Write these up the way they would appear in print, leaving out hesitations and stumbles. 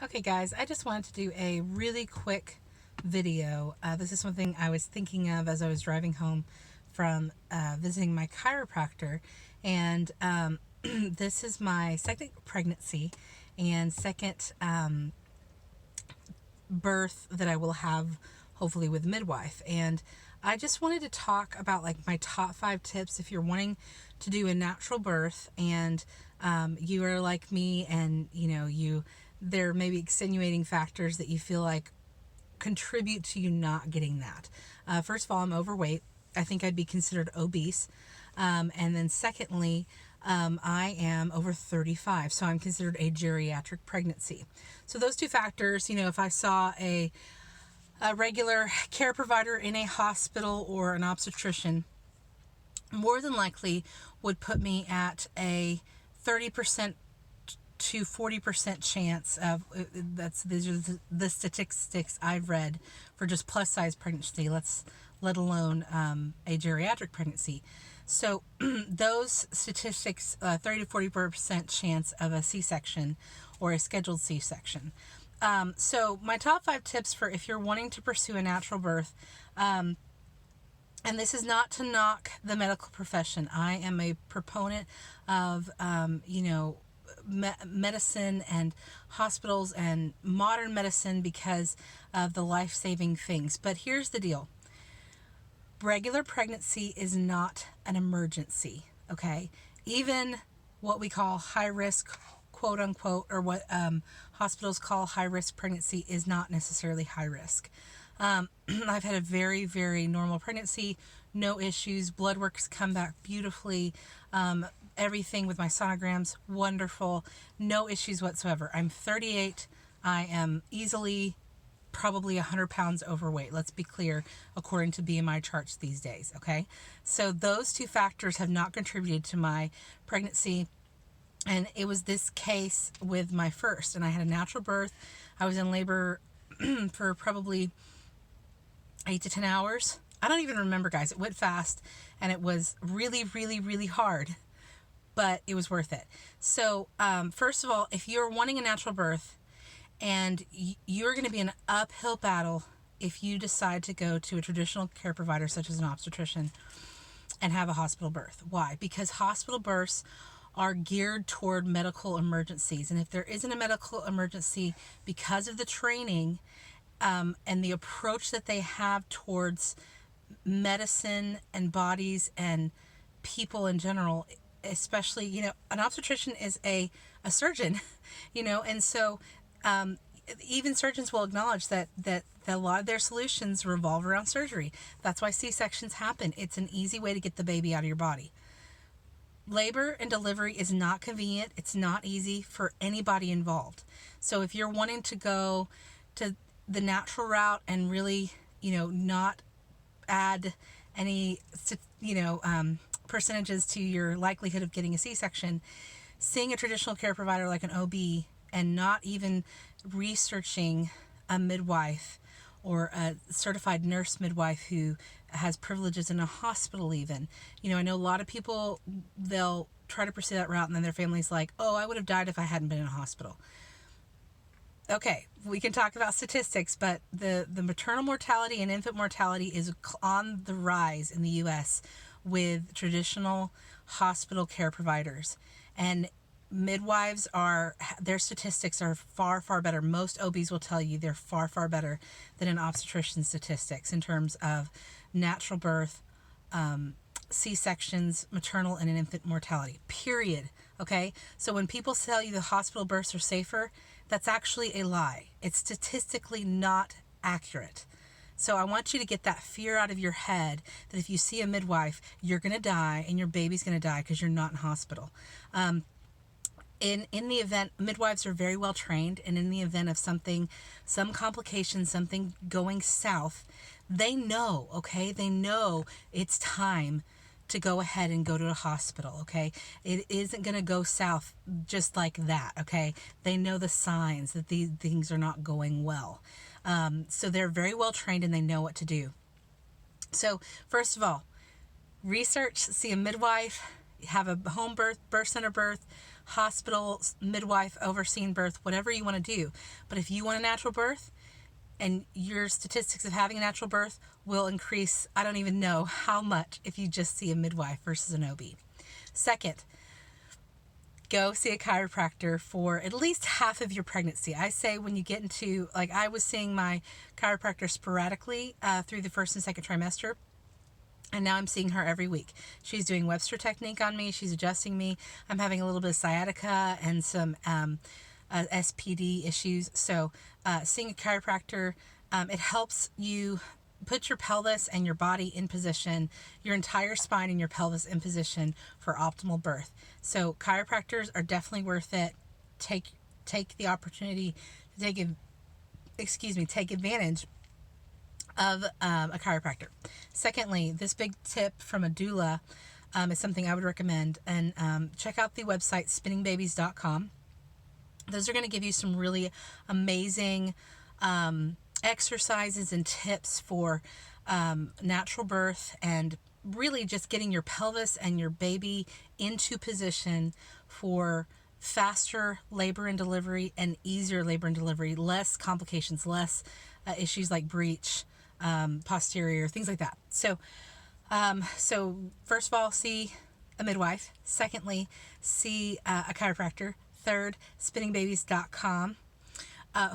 Okay, guys, I just wanted to do a really quick video. This is something I was thinking of as I was driving home from visiting my chiropractor, and this is my second pregnancy and second birth that I will have hopefully with midwife. And I just wanted to talk about like my top 5 tips if you're wanting to do a natural birth and you are like me and there may be extenuating factors that you feel like contribute to you not getting that. First of all, I'm overweight. I think I'd be considered obese. And then secondly, I am over 35, so I'm considered a geriatric pregnancy. So those two factors, if I saw a regular care provider in a hospital or an obstetrician, more than likely would put me at a 30% to 40% chance of these are the statistics I've read for just plus size pregnancy, let alone a geriatric pregnancy. So those statistics, 30 to 40% chance of a C-section or a scheduled C-section. So my top 5 tips for if you're wanting to pursue a natural birth, and this is not to knock the medical profession. I am a proponent of, medicine and hospitals and modern medicine because of the life-saving things. But here's the deal. Regular pregnancy is not an emergency, okay? Even what we call high risk, quote unquote, or what hospitals call high risk pregnancy is not necessarily high risk. I've had a very, very normal pregnancy, no issues. Blood work's come back beautifully. Everything with my sonograms, wonderful. No issues whatsoever. I'm 38. I am easily probably 100 pounds overweight. Let's be clear, according to BMI charts these days, okay? So those two factors have not contributed to my pregnancy. And it was this case with my first, and I had a natural birth. I was in labor for probably 8 to 10 hours. I don't even remember, guys. It went fast, and it was really, really, really hard, but it was worth it. So, first of all, if you're wanting a natural birth, and you're going to be an uphill battle if you decide to go to a traditional care provider such as an obstetrician and have a hospital birth. Why? Because hospital births are geared toward medical emergencies. And if there isn't a medical emergency, because of the training and the approach that they have towards medicine and bodies and people in general, especially, an obstetrician is a surgeon, and so even surgeons will acknowledge that a lot of their solutions revolve around surgery. That's why C-sections happen. It's an easy way to get the baby out of your body. Labor and delivery is not convenient. It's not easy for anybody involved. So if you're wanting to go to the natural route and really, not add any, percentages to your likelihood of getting a C-section, seeing a traditional care provider like an OB and not even researching a midwife or a certified nurse midwife who has privileges in a hospital even. I know a lot of people, they'll try to pursue that route and then their family's like, oh, I would have died if I hadn't been in a hospital. Okay, we can talk about statistics, but the maternal mortality and infant mortality is on the rise in the U.S. with traditional hospital care providers. And midwives their statistics are far, far better. Most OBs will tell you they're far, far better than an obstetrician statistics in terms of natural birth, C-sections, maternal and infant mortality, period. Okay? So when people tell you the hospital births are safer, that's actually a lie. It's statistically not accurate. So I want you to get that fear out of your head that if you see a midwife, you're going to die and your baby's going to die because you're not in hospital. In the event, midwives are very well trained, and in the event of some complications, something going south, they know, okay? They know it's time to go ahead and go to a hospital, okay? It isn't going to go south just like that, okay? They know the signs that these things are not going well. So they're very well trained and they know what to do. So first of all, research, see a midwife, have a home birth, birth center birth, hospital, midwife, overseeing birth, whatever you want to do. But if you want a natural birth, and your statistics of having a natural birth will increase, I don't even know how much, if you just see a midwife versus an OB. Second, go see a chiropractor for at least half of your pregnancy. I say when you get into, like, I was seeing my chiropractor sporadically through the first and second trimester. And now I'm seeing her every week. She's doing Webster technique on me. She's adjusting me. I'm having a little bit of sciatica and some SPD issues. So seeing a chiropractor, it helps you put your pelvis and your body in position, your entire spine and your pelvis in position for optimal birth. So chiropractors are definitely worth it. Take the opportunity to take advantage of a chiropractor. Secondly, this big tip from a doula is something I would recommend. And check out the website spinningbabies.com. Those are going to give you some really amazing exercises and tips for natural birth and really just getting your pelvis and your baby into position for faster labor and delivery and easier labor and delivery, less complications, less issues like breech, posterior, things like that. So first of all, see a midwife. Secondly, see a chiropractor. Third, spinningbabies.com.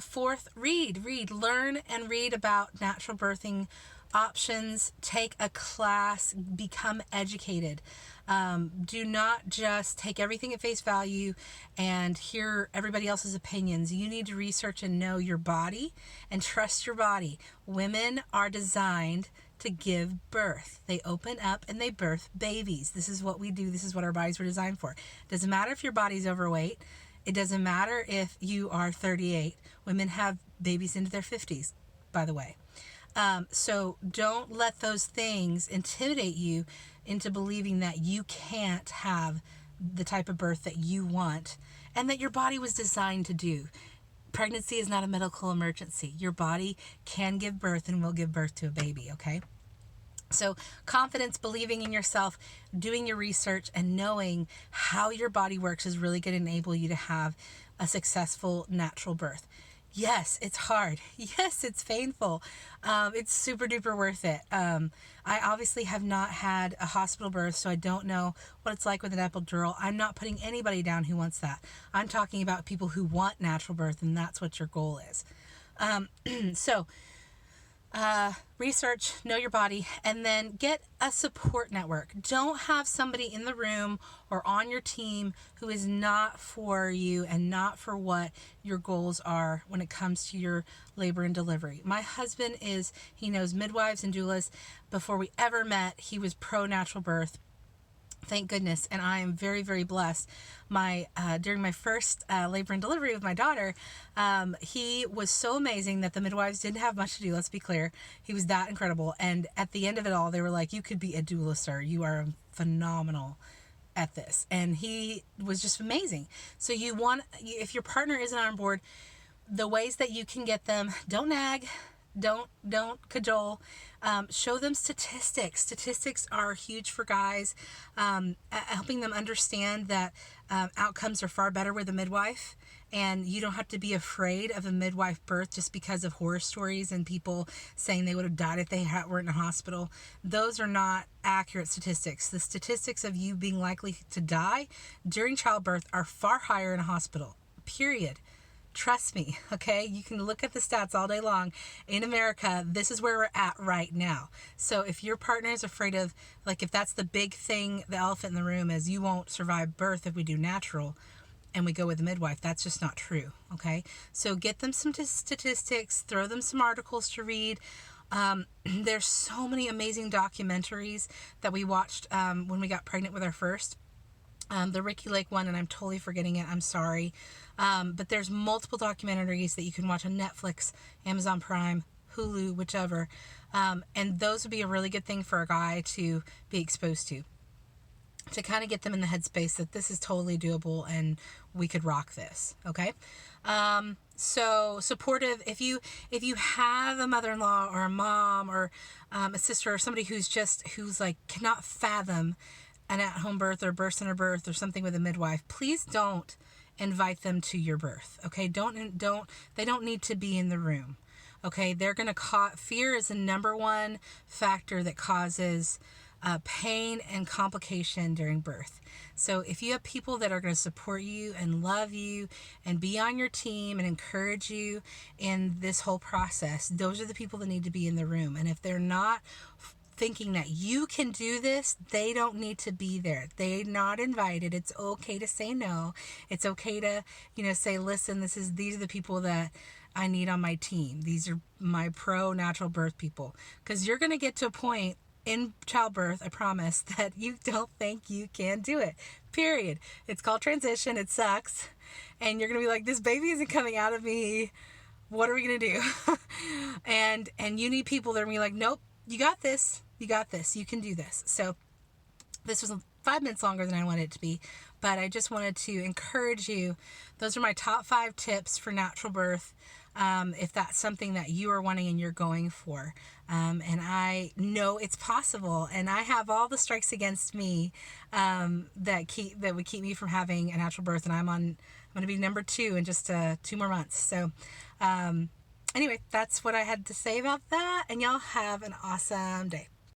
Fourth, learn and read about natural birthing options. Take a class, become educated. Do not just take everything at face value and hear everybody else's opinions. You need to research and know your body and trust your body. Women are designed to give birth. They open up and they birth babies. This is what we do. This is what our bodies were designed for. Doesn't matter if your body's overweight. It doesn't matter if you are 38. Women have babies into their 50s, by the way. So don't let those things intimidate you into believing that you can't have the type of birth that you want and that your body was designed to do. Pregnancy is not a medical emergency. Your body can give birth and will give birth to a baby, okay? So confidence, believing in yourself, doing your research, and knowing how your body works is really going to enable you to have a successful natural birth. Yes, it's hard. Yes, it's painful. It's super duper worth it. I obviously have not had a hospital birth, so I don't know what it's like with an epidural. I'm not putting anybody down who wants that. I'm talking about people who want natural birth, and that's what your goal is. Research, know your body, and then get a support network. Don't have somebody in the room or on your team who is not for you and not for what your goals are when it comes to your labor and delivery. My husband he knows midwives and doulas. Before we ever met, he was pro natural birth. Thank goodness. And I am very, very blessed. During my first labor and delivery with my daughter, he was so amazing that the midwives didn't have much to do. Let's be clear. He was that incredible. And at the end of it all, they were like, you could be a doula, sir. You are phenomenal at this. And he was just amazing. So if your partner isn't on board, the ways that you can get them, don't nag. Don't cajole. Show them statistics. Statistics are huge for guys. Helping them understand that outcomes are far better with a midwife, and you don't have to be afraid of a midwife birth just because of horror stories and people saying they would have died if they weren't in a hospital. Those are not accurate statistics. The statistics of you being likely to die during childbirth are far higher in a hospital. Period. Trust me, okay? You can look at the stats all day long. In America, this is where we're at right now. So if your partner is afraid of, if that's the big thing, the elephant in the room is you won't survive birth if we do natural and we go with a midwife, that's just not true, okay? So get them some statistics, throw them some articles to read. There's so many amazing documentaries that we watched when we got pregnant with our first. The Ricky Lake one, and I'm totally forgetting it. I'm sorry. But there's multiple documentaries that you can watch on Netflix, Amazon Prime, Hulu, whichever. And those would be a really good thing for a guy to be exposed to kind of get them in the headspace that this is totally doable and we could rock this. Okay. So supportive. If you have a mother-in-law or a mom or a sister or somebody who's cannot fathom an at-home birth or birth center birth or something with a midwife, please don't invite them to your birth. Okay, they don't need to be in the room. Okay, they're going to fear is the number one factor that causes pain and complication during birth. So if you have people that are going to support you and love you and be on your team and encourage you in this whole process, those are the people that need to be in the room. And if they're not thinking that you can do this, they don't need to be there. They're not invited. It's okay to say no. It's okay to, say, listen, these are the people that I need on my team. These are my pro natural birth people. Because you're going to get to a point in childbirth, I promise, that you don't think you can do it. Period. It's called transition. It sucks. And you're going to be like, this baby isn't coming out of me. What are we going to do? and you need people that are going to be like, nope, you got this. You got this. You can do this. So this was 5 minutes longer than I wanted it to be, but I just wanted to encourage you. Those are my top 5 tips for natural birth. If that's something that you are wanting and you're going for. And I know it's possible, and I have all the strikes against me that would keep me from having a natural birth, and I'm going to be number 2 in just 2 more months. So anyway, that's what I had to say about that, and y'all have an awesome day.